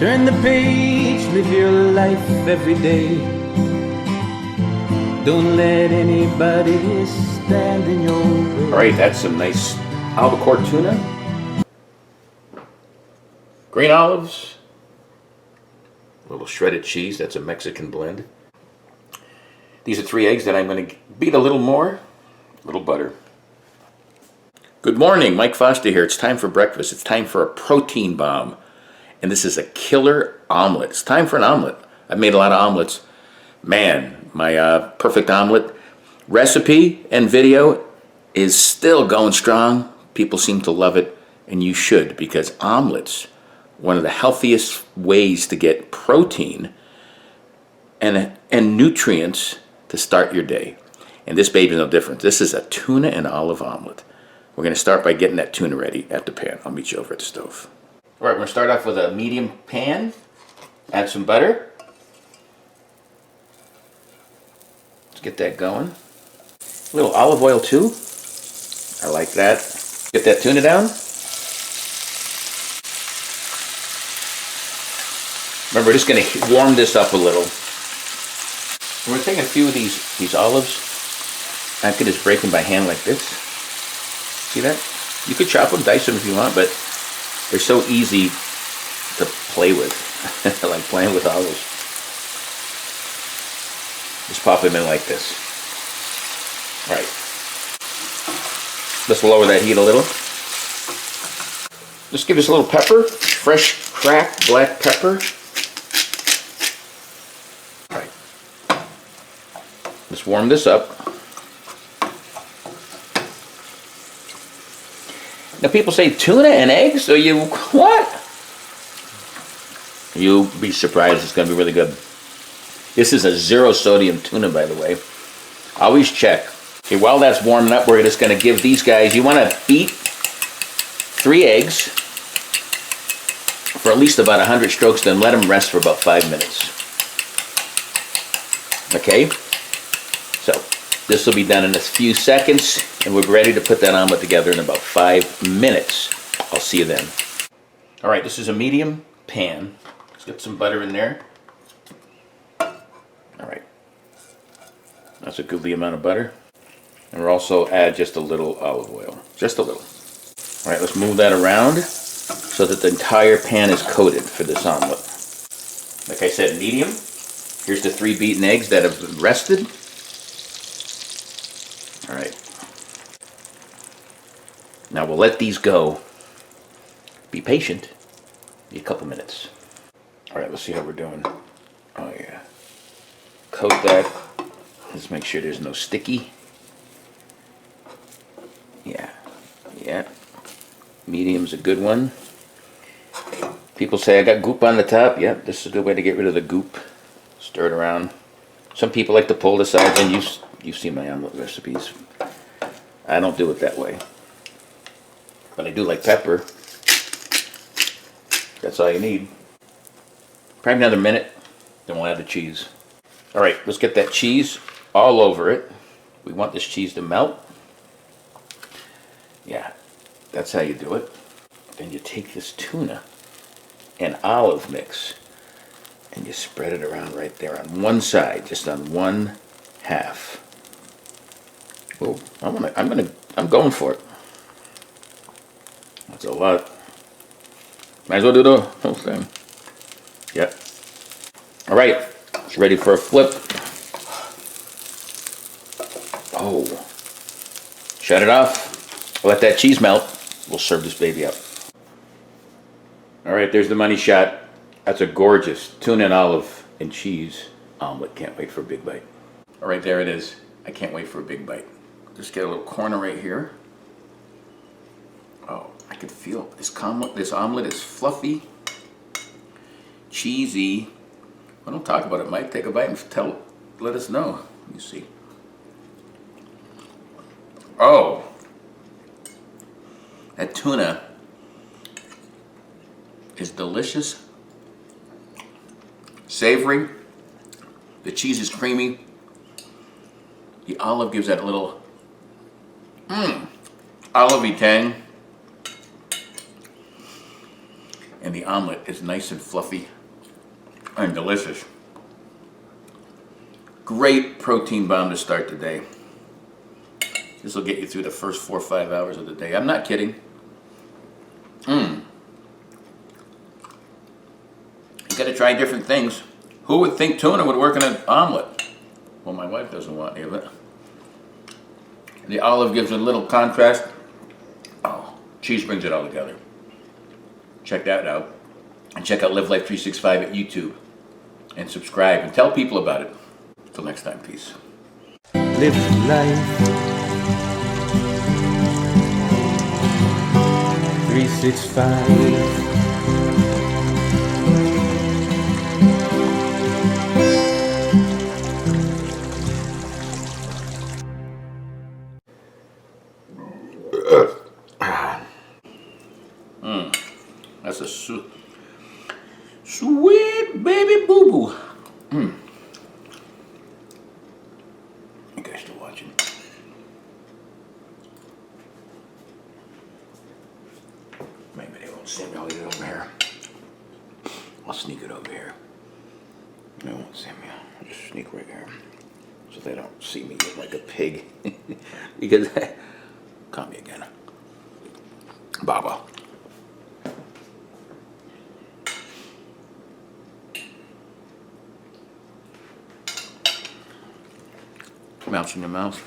Turn the page, live your life every day. Don't let anybody stand in your way. All right, that's some nice albacore tuna. Green olives. A little shredded cheese, that's a Mexican blend. These are 3 eggs that I'm going to beat a little more. A little butter. Good morning, Mike Foster here. It's time for breakfast. It's time for a protein bomb. And this is a killer omelet. It's time for an omelet. I've made a lot of omelets. Man, my perfect omelet recipe and video is still going strong. People seem to love it, and you should, because omelets, one of the healthiest ways to get protein and nutrients to start your day. And this baby's no different. This is a tuna and olive omelet. We're going to start by getting that tuna ready at the pan. I'll meet you over at the stove. All right, we're going to start off with a medium pan. Add some butter. Let's get that going. A little olive oil too. I like that. Get that tuna down. Remember, we're just going to warm this up a little. We're going to take a few of these olives. I could just break them by hand like this. See that? You could chop them, dice them if you want, but they're so easy to play with. I like playing with olives. Just pop them in like this. All right. Let's lower that heat a little. Just give us a little pepper, fresh cracked black pepper. All right. Let's warm this up. Now people say tuna and eggs, so you, what? You'll be surprised, it's going to be really good. This is a 0 sodium tuna, by the way. Always check. Okay, while that's warming up, we're just going to give these guys, you want to beat 3 eggs for at least about 100 strokes, then let them rest for about 5 minutes. Okay? So, this will be done in a few seconds, and we're ready to put that omelet together in about 5 minutes. I'll see you then. All right, this is a medium pan. Let's get some butter in there. All right. That's a goodly amount of butter. And we'll also add just a little olive oil. Just a little. All right, let's move that around so that the entire pan is coated for this omelet. Like I said, medium. Here's the 3 beaten eggs that have rested. All right. Now we'll let these go. Be patient. Be a couple minutes. All right, let's see how we're doing. Oh yeah. Coat that. Let's make sure there's no sticky. Yeah. Yeah. Medium's a good one. People say I got goop on the top. Yep, this is a good way to get rid of the goop. Stir it around. Some people like to pull the sides, and you've seen my omelet recipes. I don't do it that way. But I do like pepper. That's all you need. Probably another minute, then we'll add the cheese. All right, let's get that cheese all over it. We want this cheese to melt. Yeah, that's how you do it. Then you take this tuna and olive mix and you spread it around right there on one side, just on one half. Oh, I'm going for it. That's a lot. Might as well do the whole thing. Yep. All right, it's ready for a flip. Oh, shut it off. Let that cheese melt. We'll serve this baby up. All right, there's the money shot. That's a gorgeous tuna and olive and cheese omelet. Can't wait for a big bite. All right, there it is. I can't wait for a big bite. Just get a little corner right here. Oh, I can feel it. This omelet is fluffy, cheesy. Well, don't talk about it, Mike. Take a bite and let us know. Let me see. Oh, that tuna is delicious, savory. The cheese is creamy. The olive gives that little olivey tang. And And the omelet is nice and fluffy and delicious. Great protein bomb to start the day. This will get you through the first 4 or 5 hours of the day. I'm not kidding. You gotta try different things. Who would think tuna would work in an omelet? Well, my wife doesn't want any of it. The olive gives it a little contrast. Oh, cheese brings it all together. Check that out. And check out Live Life 365 at YouTube. And subscribe and tell people about it. Till next time, peace. Live life 365. That's a sweet baby boo-boo. You guys still watching? Maybe they won't see me. I'll leave it over here. I'll sneak it over here. They won't see me. I'll just sneak right here. So they don't see me look like a pig. Because, call me again. Baba. Mouse in your mouth.